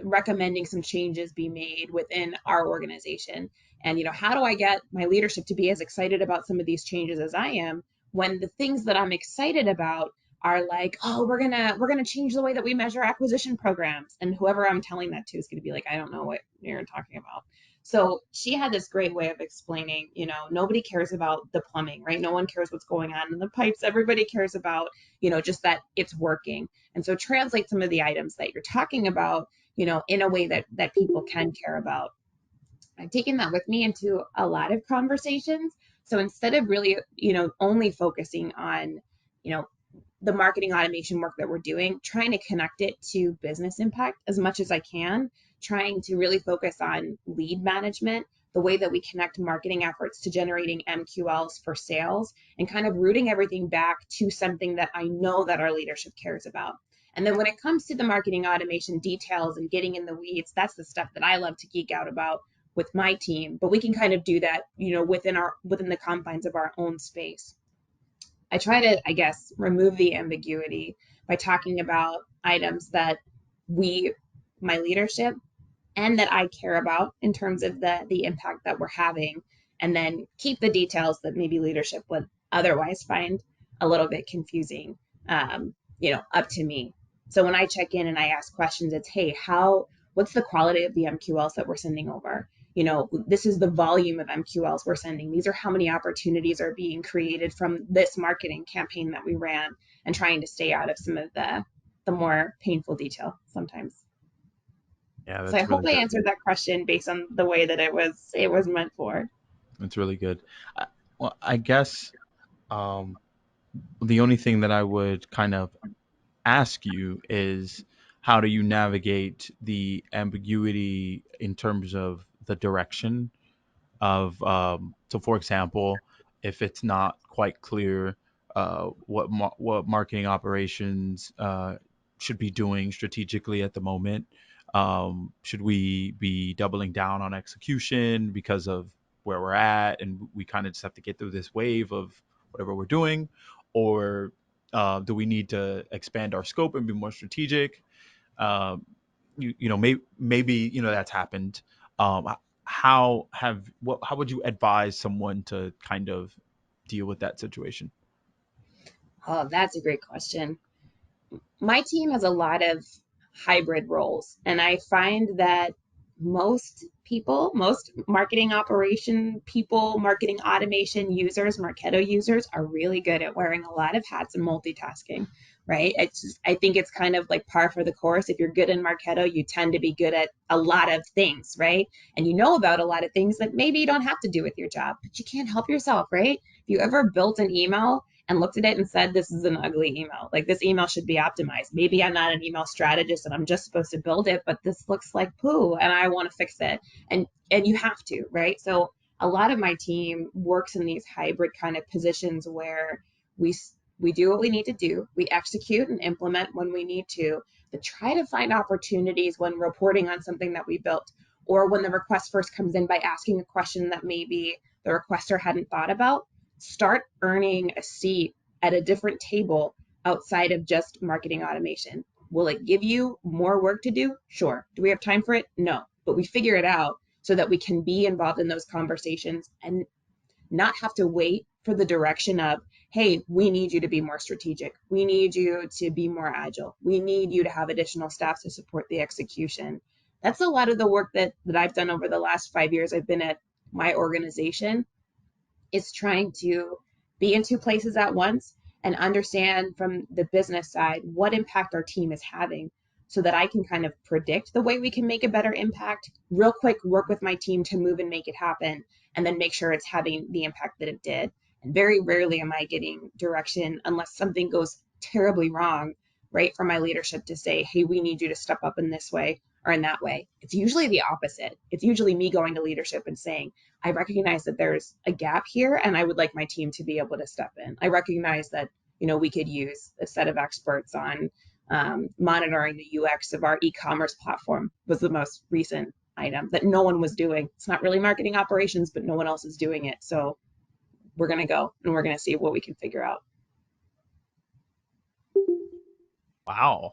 recommending some changes be made within our organization. And, how do I get my leadership to be as excited about some of these changes as I am when the things that I'm excited about are like, oh, we're gonna change the way that we measure acquisition programs, and whoever I'm telling that to is gonna be like, I don't know what you're talking about. So she had this great way of explaining, nobody cares about the plumbing, right? No one cares what's going on in the pipes. Everybody cares about, just that it's working. And so translate some of the items that you're talking about, in a way that people can care about. I've taken that with me into a lot of conversations. So instead of really, only focusing on, you know, the marketing automation work that we're doing, trying to connect it to business impact as much as I can, trying to really focus on lead management, the way that we connect marketing efforts to generating MQLs for sales, and kind of rooting everything back to something that I know that our leadership cares about. And then when it comes to the marketing automation details and getting in the weeds, that's the stuff that I love to geek out about with my team. But we can kind of do that, within the confines of our own space. I try to, I guess, remove the ambiguity by talking about items that we, my leadership, and that I care about in terms of the impact that we're having, and then keep the details that maybe leadership would otherwise find a little bit confusing, up to me. So when I check in and I ask questions, it's, hey, what's the quality of the MQLs that we're sending over? This is the volume of MQLs we're sending. These are how many opportunities are being created from this marketing campaign that we ran, and trying to stay out of some of the more painful detail sometimes. Yeah, So I that's hope really I good. answered that question based on the way that it was meant for. That's really good. I, well, I guess um, the only thing that I would kind of ask you is how do you navigate the ambiguity in terms of the direction of so for example, if it's not quite clear what marketing operations should be doing strategically at the moment, should we be doubling down on execution because of where we're at and we kind of just have to get through this wave of whatever we're doing, or do we need to expand our scope and be more strategic? um, maybe that's happened. How would you advise someone to kind of deal with that situation? Oh, that's a great question. My team has a lot of hybrid roles. And I find that most people, most marketing operation people, marketing automation users, Marketo users are really good at wearing a lot of hats and multitasking, right? I think it's kind of like par for the course. If you're good in Marketo, you tend to be good at a lot of things, right? And you know about a lot of things that maybe you don't have to do with your job, but you can't help yourself, right? If you ever built an email and looked at it and said, this is an ugly email. Like this email should be optimized. Maybe I'm not an email strategist and I'm just supposed to build it, but this looks like poo and I want to fix it. And you have to, right? So a lot of my team works in these hybrid kind of positions where we we do what we need to do, we execute and implement when we need to, but try to find opportunities when reporting on something that we built, or when the request first comes in by asking a question that maybe the requester hadn't thought about. Start earning a seat at a different table outside of just marketing automation. Will it give you more work to do? Sure. Do we have time for it? No. But we figure it out so that we can be involved in those conversations and not have to wait for the direction of, hey, we need you to be more strategic. We need you to be more agile. We need you to have additional staff to support the execution. That's a lot of the work that I've done over the last 5 years I've been at my organization, is trying to be in two places at once and understand from the business side what impact our team is having so that I can kind of predict the way we can make a better impact, real quick work with my team to move and make it happen, and then make sure it's having the impact that it did. And very rarely am I getting direction unless something goes terribly wrong, right, from my leadership to say, hey, we need you to step up in this way or in that way. It's usually the opposite. It's usually me going to leadership and saying, I recognize that there's a gap here and I would like my team to be able to step in. I recognize that, we could use a set of experts on monitoring the UX of our e-commerce platform was the most recent item that no one was doing. It's not really marketing operations, but no one else is doing it. So we're going to go and we're going to see what we can figure out. Wow.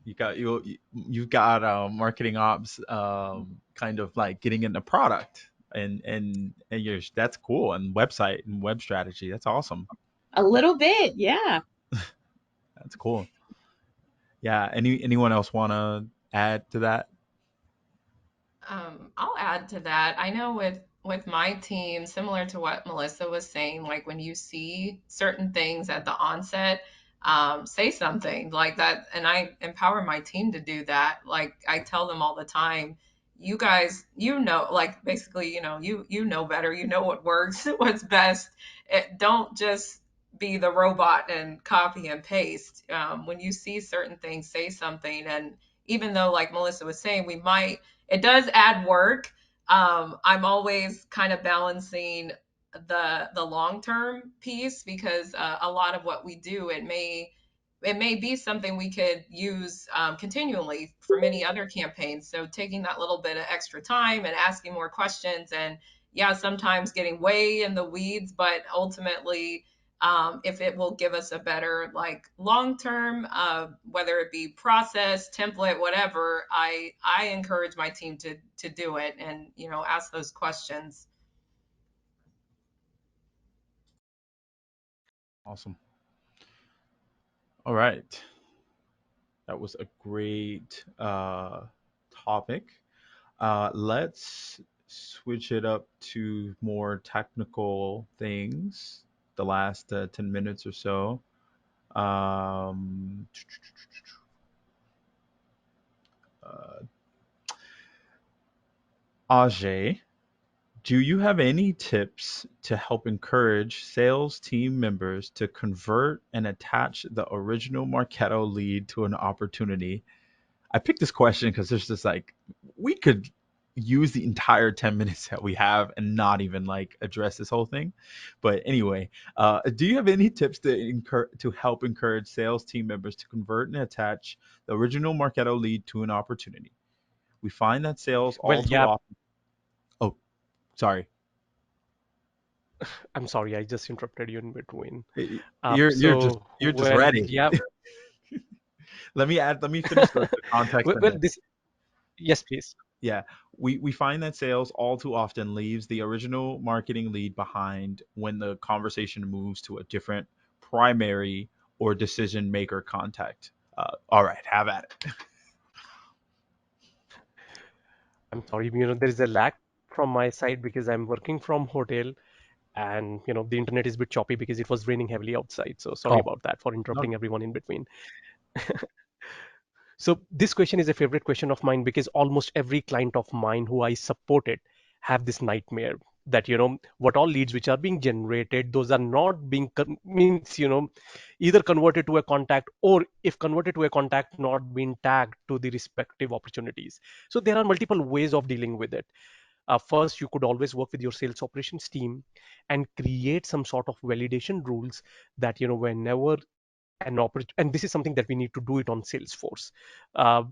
You've got marketing ops kind of like getting into product and you're that's cool, and website and web strategy. That's awesome. A little bit, yeah. That's cool. Yeah. Anyone else want to add to that? I'll add to that. I know with my team, similar to what Melissa was saying, like when you see certain things at the onset, say something like that, and I empower my team to do that. Like I tell them all the time, you guys, like basically, you know better. You know what works, what's best. Don't just be the robot and copy and paste. When you see certain things, say something. And even though, like Melissa was saying, it does add work. I'm always kind of balancing the long term piece because a lot of what we do, it may be something we could use continually for many other campaigns. So taking that little bit of extra time and asking more questions, and yeah, sometimes getting way in the weeds, but ultimately, if it will give us a better like long term, whether it be process, template, whatever, I encourage my team to do it and ask those questions. Awesome. All right. That was a great topic. Let's switch it up to more technical things. The last 10 minutes or so. Um, uh, Ajay, do you have any tips to help encourage sales team members to convert and attach the original Marketo lead to an opportunity? I picked this question because there's just like, we could use the entire 10 minutes that we have and not even like address this whole thing. But anyway, do you have any tips to help encourage sales team members to convert and attach the original Marketo lead to an opportunity? We find that sales Well, all too yeah, often. Oh, sorry. I'm sorry, I just interrupted you in between. You're just Well, ready. yeah, Let me finish the context and well, then yes, please. yeah, we find that sales all too often leaves the original marketing lead behind when the conversation moves to a different primary or decision maker contact. All right, have at it. I'm sorry, there is a lag from my side because I'm working from hotel and the internet is a bit choppy because it was raining heavily outside. So sorry Oh, about that for no. interrupting everyone in between. So this question is a favorite question of mine because almost every client of mine who I supported have this nightmare that what all leads which are being generated, those are not being means either converted to a contact, or if converted to a contact, not being tagged to the respective opportunities. So there are multiple ways of dealing with it. First, you could always work with your sales operations team and create some sort of validation rules that whenever an opportunity, and this is something that we need to do it on Salesforce, uh,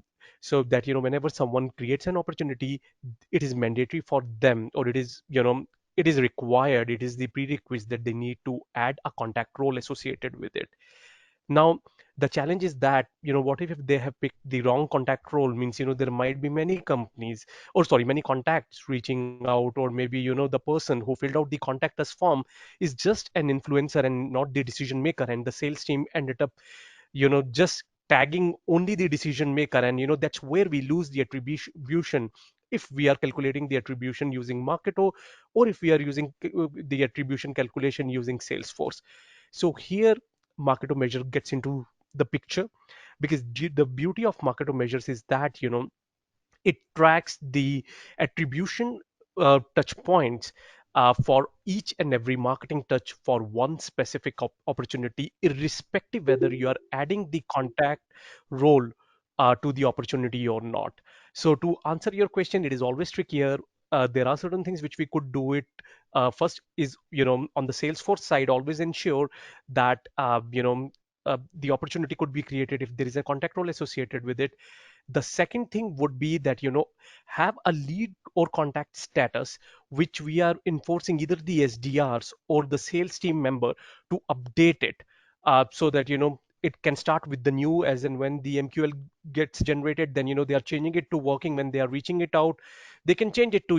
so that whenever someone creates an opportunity, it is mandatory for them, or it is required, it is the prerequisite that they need to add a contact role associated with it. Now, the challenge is that, what if they have picked the wrong contact role? Means, there might be many companies, or sorry, many contacts reaching out, or maybe, the person who filled out the contact us form is just an influencer and not the decision maker. And the sales team ended up, just tagging only the decision maker. And, that's where we lose the attribution if we are calculating the attribution using Marketo, or if we are using the attribution calculation using Salesforce. So here Marketo measure gets into the picture, because the beauty of Marketo measures is that it tracks the attribution touch points for each and every marketing touch for one specific opportunity, irrespective whether you are adding the contact role to the opportunity or not. So to answer your question, it is always trickier. There are certain things which we could do it. First is, on the Salesforce side, always ensure that the opportunity could be created if there is a contact role associated with it. The second thing would be that have a lead or contact status which we are enforcing either the SDRs or the sales team member to update it, so that it can start with the new, as in when the MQL gets generated, then they are changing it to working. When they are reaching it out, they can change it to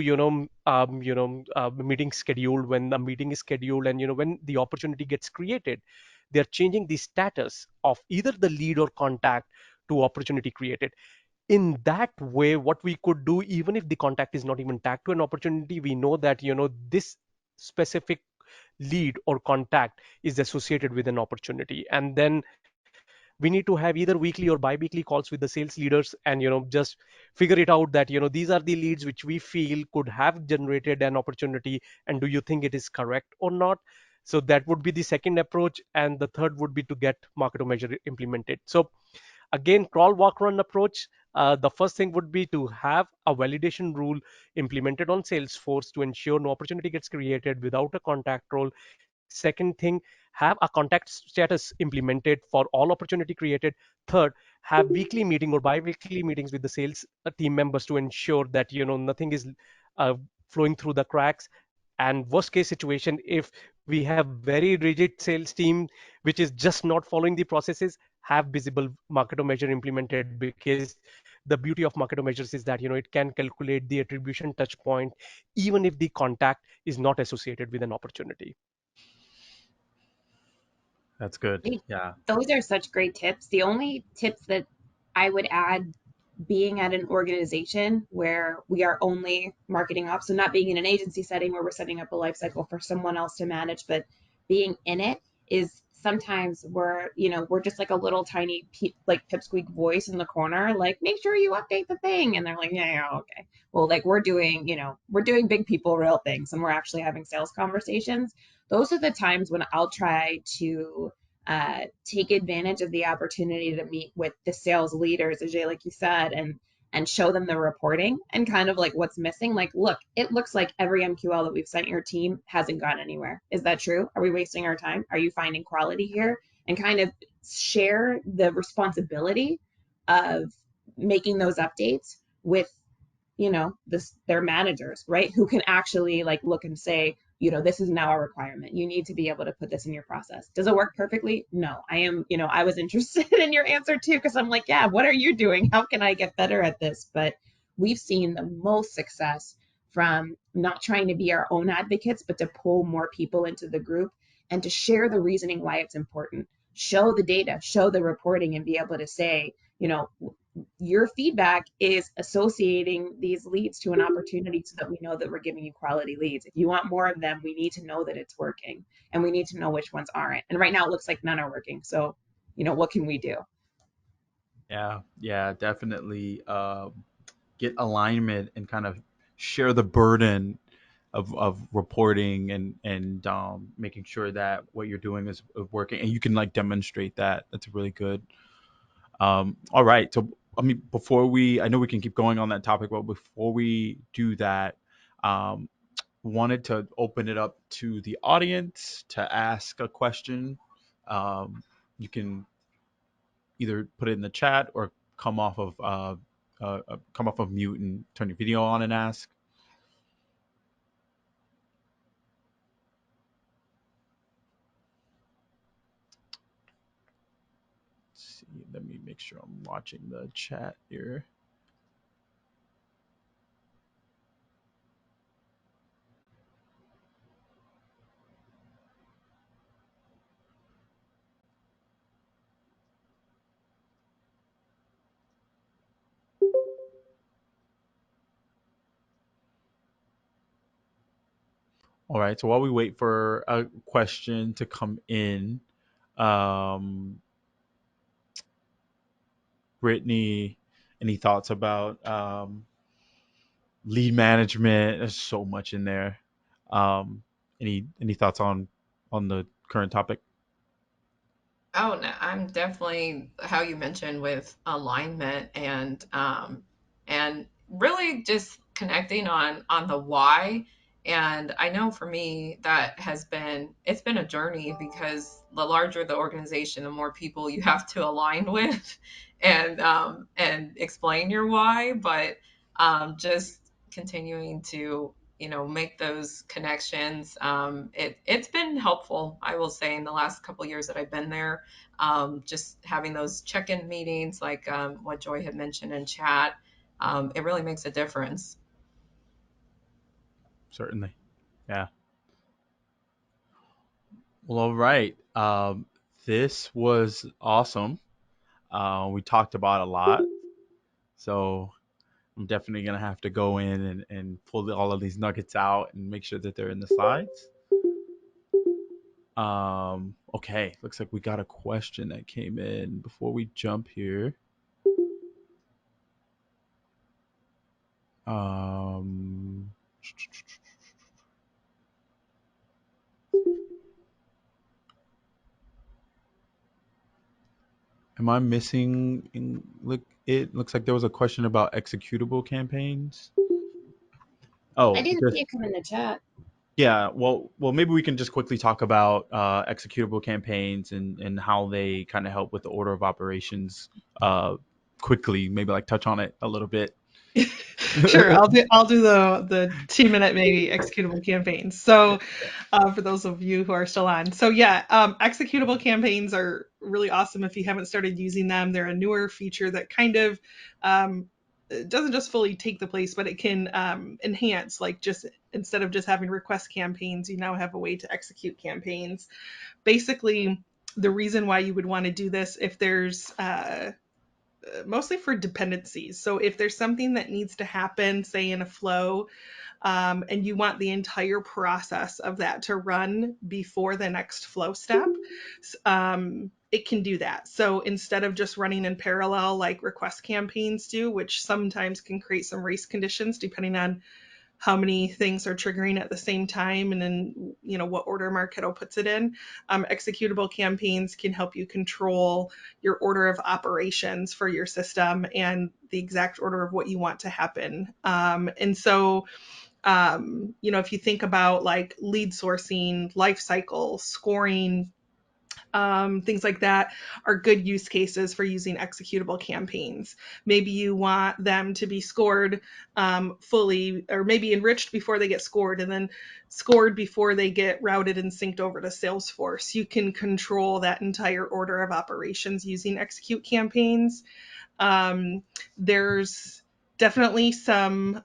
meeting scheduled, when the meeting is scheduled. And when the opportunity gets created, they are changing the status of either the lead or contact to opportunity created. In that way, what we could do, even if the contact is not even tagged to an opportunity, we know that this specific lead or contact is associated with an opportunity. And then we need to have either weekly or bi-weekly calls with the sales leaders, and just figure it out that these are the leads which we feel could have generated an opportunity, and do you think it is correct or not? So that would be the second approach, and the third would be to get Marketo measure implemented. So again, crawl, walk, run approach. The first thing would be to have a validation rule implemented on Salesforce to ensure no opportunity gets created without a contact role. Second thing, have a contact status implemented for all opportunity created. Third, have weekly meeting or bi-weekly meetings with the sales team members to ensure that nothing is uh, flowing through the cracks. And worst case situation, if we have very rigid sales team which is just not following the processes, have visible Marketo measure implemented, because the beauty of Marketo measures is that it can calculate the attribution touch point even if the contact is not associated with an opportunity. That's good. Hey, Yeah. those are such great tips. The only tips that I would add, being at an organization where we are only marketing ops, so not being in an agency setting where we're setting up a life cycle for someone else to manage, but being in it, is sometimes we're just like a little tiny like pipsqueak voice in the corner, like make sure you update the thing, and they're like, yeah, yeah, okay. Well, like we're doing big people real things, and we're actually having sales conversations. Those are the times when I'll try to take advantage of the opportunity to meet with the sales leaders, Ajay, like you said, and show them the reporting and kind of like what's missing. Like, look, it looks like every MQL that we've sent your team hasn't gone anywhere. Is that true? Are we wasting our time? Are you finding quality here? And kind of share the responsibility of making those updates with their managers, right, who can actually like look and say, this is now a requirement, you need to be able to put this in your process. Does it work perfectly? No. I was interested in your answer too, because I'm like, yeah, what are you doing? How can I get better at this? But we've seen the most success from not trying to be our own advocates, but to pull more people into the group and to share the reasoning why it's important, show the data, show the reporting, and be able to say, your feedback is associating these leads to an opportunity so that we know that we're giving you quality leads. If you want more of them, we need to know that it's working, and we need to know which ones aren't. And right now it looks like none are working. So, what can we do? Yeah, definitely get alignment and kind of share the burden of reporting and making sure that what you're doing is working, and you can like demonstrate that. That's really good. All right. So, I mean, I know we can keep going on that topic, but before we do that, um, wanted to open it up to the audience to ask a question. Um, you can either put it in the chat or come off of mute and turn your video on and ask. Let's see, let me make sure I'm watching the chat here. All right. So while we wait for a question to come in, um, Brittany, any thoughts about lead management? There's so much in there. Um, any thoughts on the current topic? Oh, no, I'm definitely how you mentioned with alignment and really just connecting on the why. And I know for me that it's been a journey because the larger the organization, the more people you have to align with and explain your why. But just continuing to make those connections. It's been helpful, I will say, in the last couple of years that I've been there. Just having those check-in meetings, like what Joy had mentioned in chat, it really makes a difference. Certainly. Yeah. Well, all right. This was awesome. We talked about a lot, so I'm definitely gonna have to go in and pull all of these nuggets out and make sure that they're in the slides. Okay, looks like we got a question that came in before we jump here. Um, am I missing? Look, it looks like there was a question about executable campaigns. I Oh, didn't see it come in the chat. yeah. Well, maybe we can just quickly talk about executable campaigns and how they kind of help with the order of operations. Quickly, maybe like touch on it a little bit. Sure, I'll do the 2-minute maybe executable campaigns. So for those of you who are still on, so yeah, executable campaigns are really awesome if you haven't started using them. They're a newer feature that kind of it doesn't just fully take the place, but it can enhance. Like, just instead of just having request campaigns, you now have a way to execute campaigns. Basically, the reason why you would want to do this, if there's mostly for dependencies. So if there's something that needs to happen, say in a flow, and you want the entire process of that to run before the next flow step, it can do that. So instead of just running in parallel like request campaigns do, which sometimes can create some race conditions depending on how many things are triggering at the same time and then what order Marketo puts it in. Executable campaigns can help you control your order of operations for your system and the exact order of what you want to happen. And so if you think about like lead sourcing, life cycle, scoring, things like that are good use cases for using executable campaigns. Maybe you want them to be scored fully, or maybe enriched before they get scored, and then scored before they get routed and synced over to Salesforce. You can control that entire order of operations using execute campaigns. There's definitely some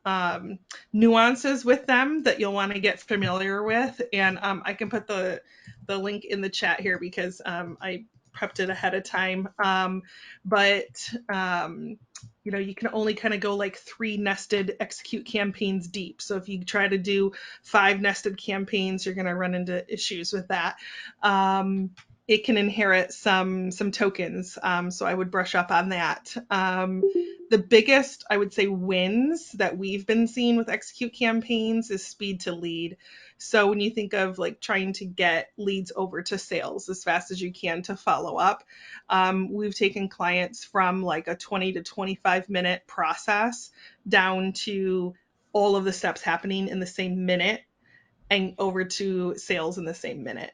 nuances with them that you'll want to get familiar with, and I can put the link in the chat here because I prepped it ahead of time. But you can only kind of go like 3 nested execute campaigns deep. So if you try to do 5 nested campaigns, you're going to run into issues with that. It can inherit some tokens, so I would brush up on that. The biggest, I would say, wins that we've been seeing with execute campaigns is speed to lead. So when you think of like trying to get leads over to sales as fast as you can to follow up, we've taken clients from like a 20 to 25 minute process down to all of the steps happening in the same minute and over to sales in the same minute,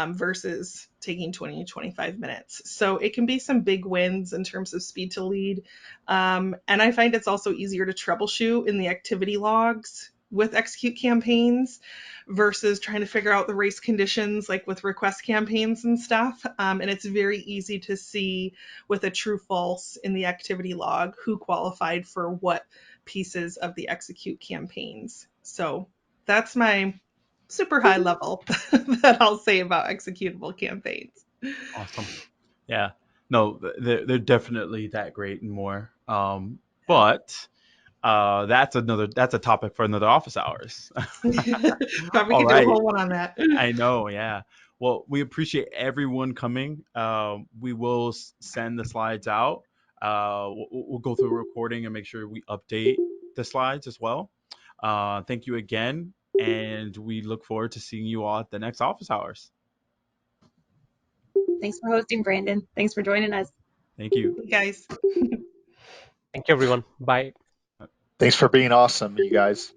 versus taking 20 to 25 minutes. So it can be some big wins in terms of speed to lead. And I find it's also easier to troubleshoot in the activity logs with execute campaigns versus trying to figure out the race conditions like with request campaigns and stuff. And it's very easy to see with a true false in the activity log who qualified for what pieces of the execute campaigns. So that's my super high level that I'll say about executable campaigns. Awesome. Yeah. No, they're definitely that great and more. But that's a topic for another office hours. Probably All could do a right. whole one on that. I know, yeah. Well, we appreciate everyone coming. We will send the slides out. We'll go through a recording and make sure we update the slides as well. Thank you again, and we look forward to seeing you all at the next office hours. Thanks for hosting, Brandon. Thanks for joining us. Thank you. Hey guys. Thank you, everyone. Bye. Thanks for being awesome, you guys.